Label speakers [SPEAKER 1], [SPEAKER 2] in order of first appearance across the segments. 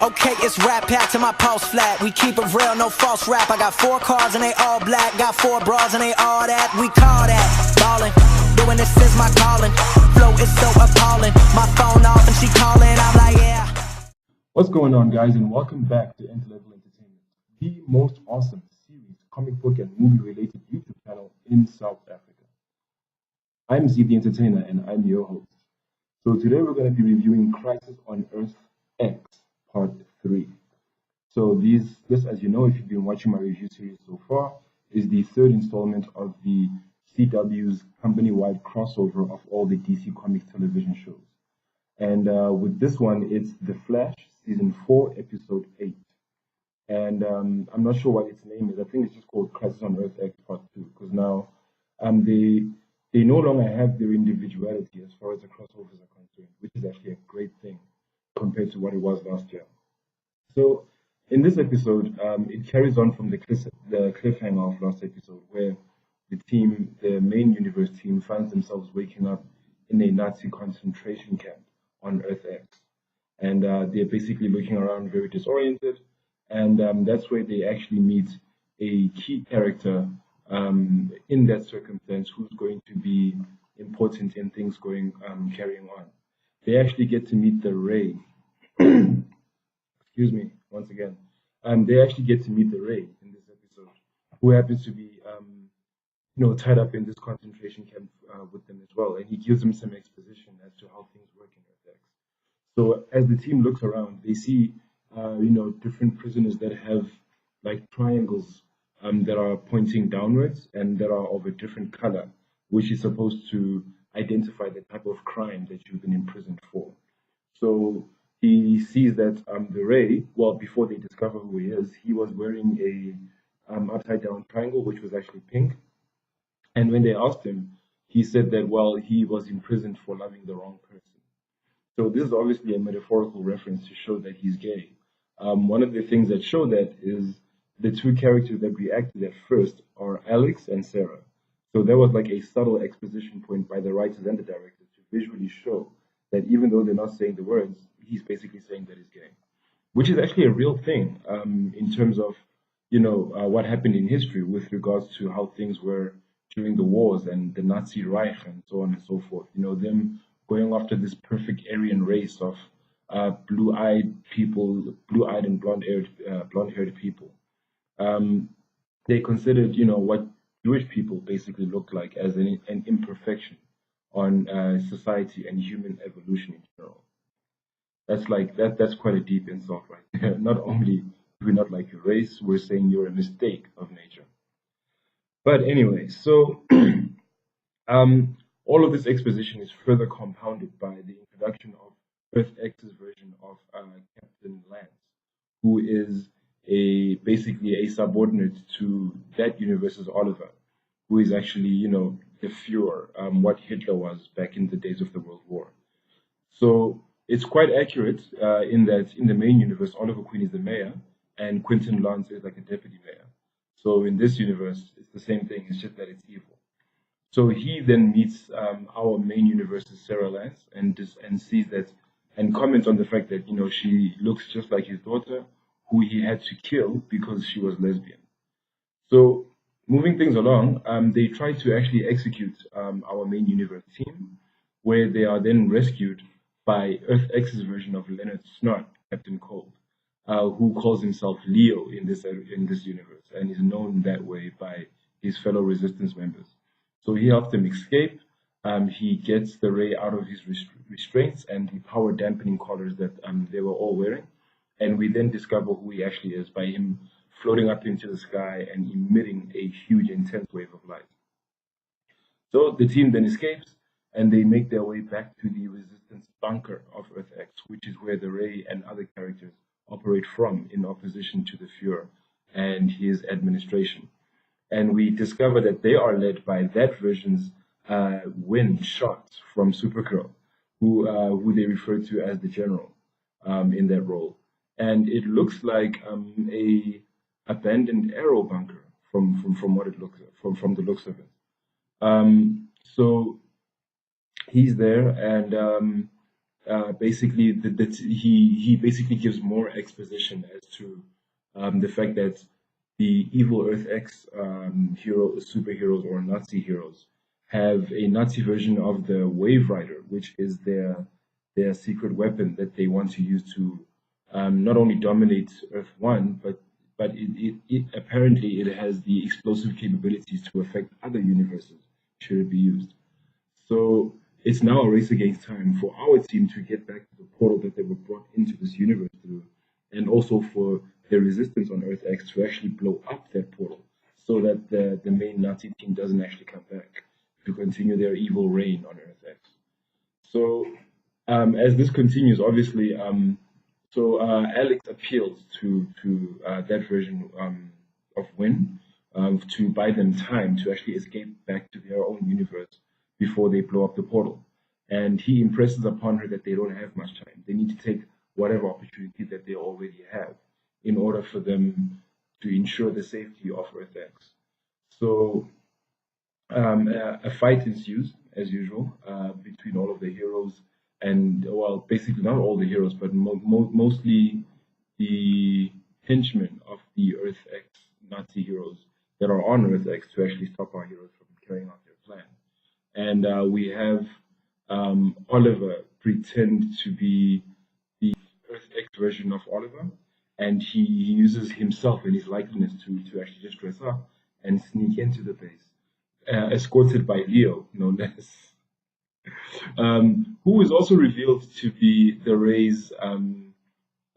[SPEAKER 1] Okay, it's rap pack to my pulse flat. We keep it real, no false rap. I got 4 cars and they all black. Got 4 bras and they all that. We call that ballin'. Doing this is my calling. Flow is so appalling. My phone off and she calling. I'm like, yeah.
[SPEAKER 2] What's going on, guys, and welcome back to Nth-Level Entertainment, the most awesome series, comic book, and movie-related YouTube channel in South Africa. I'm Z the Entertainer, and I'm your host. So today we're going to be reviewing Crisis on Earth X Part 3. So this, as you know, if you've been watching my review series so far, is the 3rd installment of the CW's company-wide crossover of all the DC Comics television shows. And with this one, it's The Flash, Season 4, Episode 8. And I'm not sure what its name is. I think it's just called Crisis on Earth X Part 2, because now they no longer have their individuality as far as the crossovers are concerned, which is actually a great thing compared to what it was last year. So in this episode, it carries on from the cliffhanger of last episode, where the main universe team, finds themselves waking up in a Nazi concentration camp on Earth X. And they're basically looking around very disoriented. And that's where they actually meet a key character in that circumstance who's going to be important in things carrying on. They actually get to meet the Ray. Excuse me, once again. They actually get to meet the Ray in this episode, who happens to be tied up in this concentration camp with them as well. And he gives them some exposition as to how things work in Earth X. So as the team looks around, they see different prisoners that have like triangles that are pointing downwards and that are of a different color, which is supposed to identify the type of crime that you've been imprisoned for. So he sees that the Ray, well, before they discover who he is, he was wearing a upside down triangle, which was actually pink. And when they asked him, he said that, well, he was imprisoned for loving the wrong person. So this is obviously a metaphorical reference to show that he's gay. One of the things that show that is the 2 characters that reacted at first are Alex and Sarah. So there was like a subtle exposition point by the writers and the directors to visually show that even though they're not saying the words, he's basically saying that he's gay, which is actually a real thing in terms of what happened in history with regards to how things were during the wars and the Nazi Reich and so on and so forth. Them going after this perfect Aryan race of blue-eyed and blonde-haired people. They considered, what Jewish people basically looked like as an imperfection on society and human evolution in general. That's quite a deep insult, right? Not only do we not like your race, we're saying you're a mistake of nature. But anyway, so all of this exposition is further compounded by the introduction of Earth X's version of Captain Lance, who is basically a subordinate to that universe's Oliver, who is actually, the Fuhrer, what Hitler was back in the days of the World War. So it's quite accurate in that in the main universe, Oliver Queen is the mayor and Quentin Lance is like a deputy mayor. So in this universe, it's the same thing, it's just that it's evil. So he then meets our main universe's Sarah Lance and sees that and comments on the fact that, she looks just like his daughter, who he had to kill because she was lesbian. So moving things along, they try to actually execute our main universe team, where they are then rescued by Earth X's version of Leonard Snart, Captain Cold, who calls himself Leo in this universe and is known that way by his fellow resistance members. So he helps them escape. He gets the Ray out of his restraints and the power dampening collars that they were all wearing. And we then discover who he actually is by him floating up into the sky and emitting a huge, intense wave of light. So the team then escapes and they make their way back to the resistance bunker of Earth X, which is where the Ray and other characters operate from in opposition to the Fuhrer and his administration. And we discover that they are led by that version's Win Shot from Supergirl, who they refer to as the General in that role. And it looks like a abandoned aero bunker from what it looks from the looks of it. So he's there, and basically he basically gives more exposition as to the fact that the evil Earth X superheroes or Nazi heroes have a Nazi version of the Wave Rider, which is their secret weapon that they want to use to not only dominate Earth One, but it apparently it has the explosive capabilities to affect other universes should it be used. So it's now a race against time for our team to get back to the portal that they were brought into this universe through, and also for the resistance on Earth X to actually blow up that portal so that the main Nazi team doesn't actually come back to continue their evil reign on Earth X. So as this continues, obviously, Alex appeals to that version of Win to buy them time to actually escape back to their own universe before they blow up the portal. And he impresses upon her that they don't have much time. They need to take whatever opportunity that they already have in order for them to ensure the safety of Earth X. So a fight ensues, as usual, between all of the heroes and, well, basically not all the heroes, but mostly the henchmen of the Earth X Nazi heroes that are on Earth X to actually stop our heroes from carrying out their plan. And we have Oliver pretend to be the Earth X version of Oliver, and he uses himself and his likeness to actually just dress up and sneak into the base, escorted by Leo, no less, who is also revealed to be the Ray's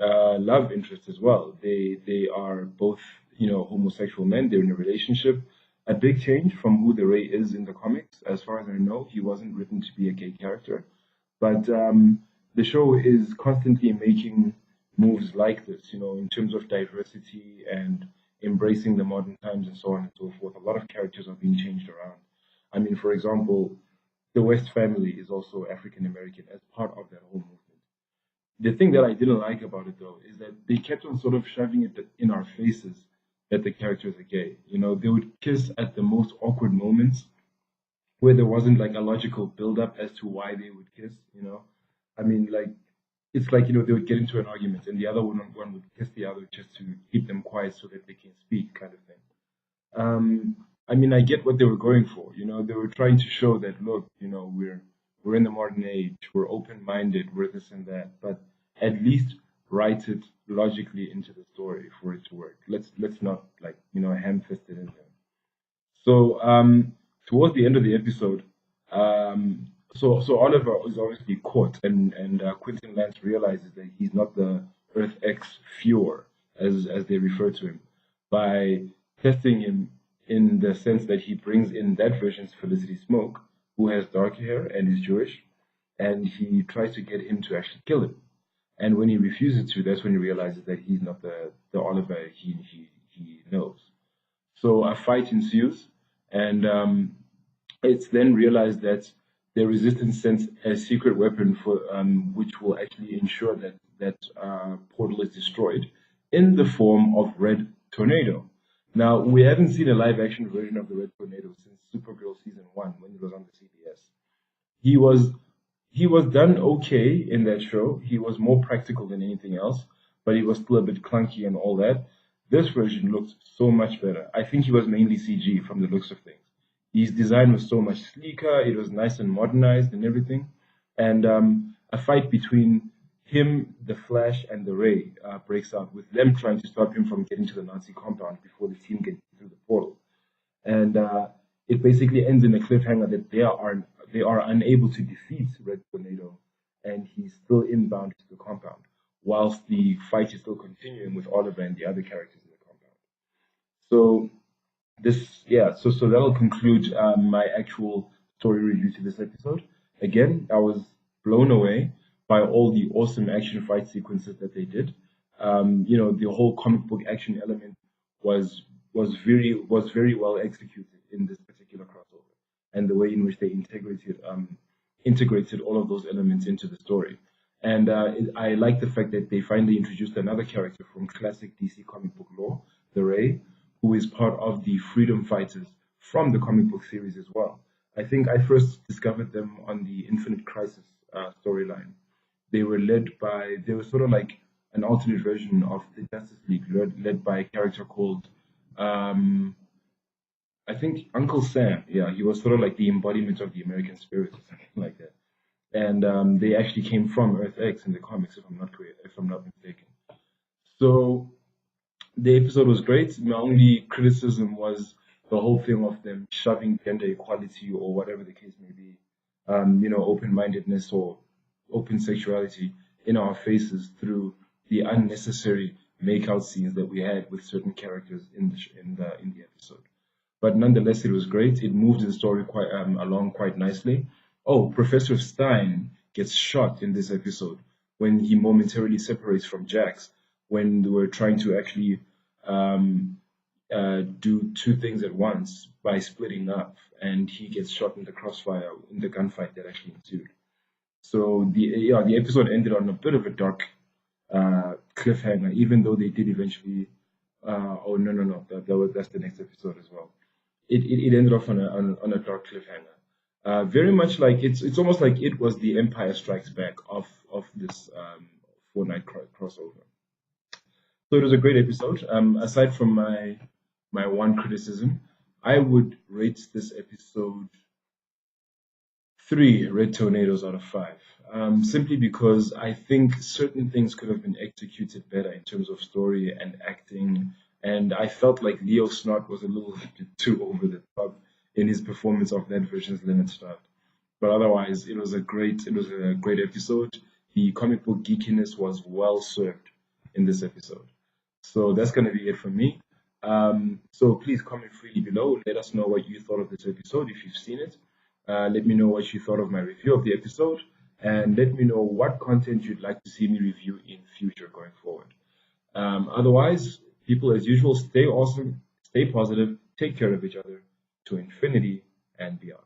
[SPEAKER 2] love interest as well. They are both, homosexual men. They're in a relationship. A big change from who the Ray is in the comics. As far as I know, he wasn't written to be a gay character, but the show is constantly making moves like this, in terms of diversity and embracing the modern times and so on and so forth. A lot of characters are being changed around. I mean, for example, the West family is also African American as part of that whole movement. The thing that I didn't like about it though is that they kept on sort of shoving it in our faces that the characters are gay. They would kiss at the most awkward moments where there wasn't like a logical build up as to why they would kiss. I mean, like it's like they would get into an argument and the other one would kiss the other just to keep them quiet so that they can speak, kind of thing. I mean, I get what they were going for. They were trying to show that, look, we're in the modern age, we're open-minded, we're this and that, but at least write it logically into the story for it to work. Let's not like ham-fist it in there. So towards the end of the episode, so Oliver is obviously caught, and Quentin Lance realizes that he's not the Earth X Fuhrer, as they refer to him, by testing him in the sense that he brings in that version's Felicity Smoke, who has dark hair and is Jewish, and he tries to get him to actually kill him. And when he refuses to, that's when he realizes that he's not the Oliver he knows. So a fight ensues, and it's then realized that the resistance sends a secret weapon for which will actually ensure that portal is destroyed in the form of Red Tornado. Now, we haven't seen a live action version of the Red Tornado since Supergirl season 1 when it was on the CBS. He was done okay in that show. He was more practical than anything else, but he was still a bit clunky and all that. This version looks so much better. I think he was mainly CG from the looks of things. His design was so much sleeker. It was nice and modernized and everything. And a fight between him, the Flash, and the Ray breaks out, with them trying to stop him from getting to the Nazi compound before the team gets through the portal. And it basically ends in a cliffhanger that they are unable to defeat Red Tornado, and he's still inbound to the compound, whilst the fight is still continuing with Oliver and the other characters in the compound. So so that'll conclude my actual story review to this episode. Again, I was blown away by all the awesome action fight sequences that they did. The whole comic book action element was very well executed in this particular crossover, and the way in which they integrated all of those elements into the story. And I like the fact that they finally introduced another character from classic DC comic book lore, the Ray, who is part of the Freedom Fighters from the comic book series as well. I think I first discovered them on the Infinite Crisis storyline. they were sort of like an alternate version of the Justice League, led by a character called, um, I think Uncle Sam. Yeah, he was sort of like the embodiment of the American spirit or something like that. And they actually came from Earth X in the comics, if I'm not mistaken. So the episode was great. My only criticism was the whole thing of them shoving gender equality or whatever the case may be, open-mindedness or open sexuality in our faces through the unnecessary makeout scenes that we had with certain characters in the episode. But nonetheless, it was great. It moved the story along quite nicely. Oh, Professor Stein gets shot in this episode when he momentarily separates from Jax, when they were trying to actually do two things at once by splitting up, and he gets shot in the crossfire in the gunfight that actually ensued. So the episode ended on a bit of a dark cliffhanger, even though they did eventually. Oh no, that's the next episode as well. It ended off on a dark cliffhanger. Very much like it's almost like it was the Empire Strikes Back of this four-night crossover. So it was a great episode. Aside from my one criticism, I would rate this episode 3 red tornadoes out of 5. Simply because I think certain things could have been executed better in terms of story and acting, and I felt like Leo Snot was a little bit too over the top in his performance of that version's Leonard Snot. But otherwise, it was a great episode. The comic book geekiness was well served in this episode. So that's going to be it from me. So please comment freely below. Let us know what you thought of this episode if you've seen it. Let me know what you thought of my review of the episode, and let me know what content you'd like to see me review in future going forward. Otherwise, people as usual, stay awesome, stay positive, take care of each other to infinity and beyond.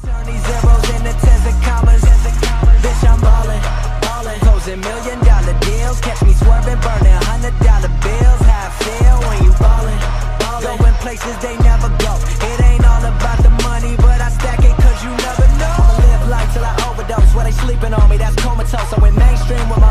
[SPEAKER 1] Turn these zeros into tens and commas. Bitch, I'm ballin', closing $1 million deals. Catch me swerving, burning $100 bills. How I feel when you ballin', going places they never go. It ain't all about the money, but I stack it 'cause you never know. I'ma live life till I overdose. While they sleeping on me, that's comatose. I went mainstream with my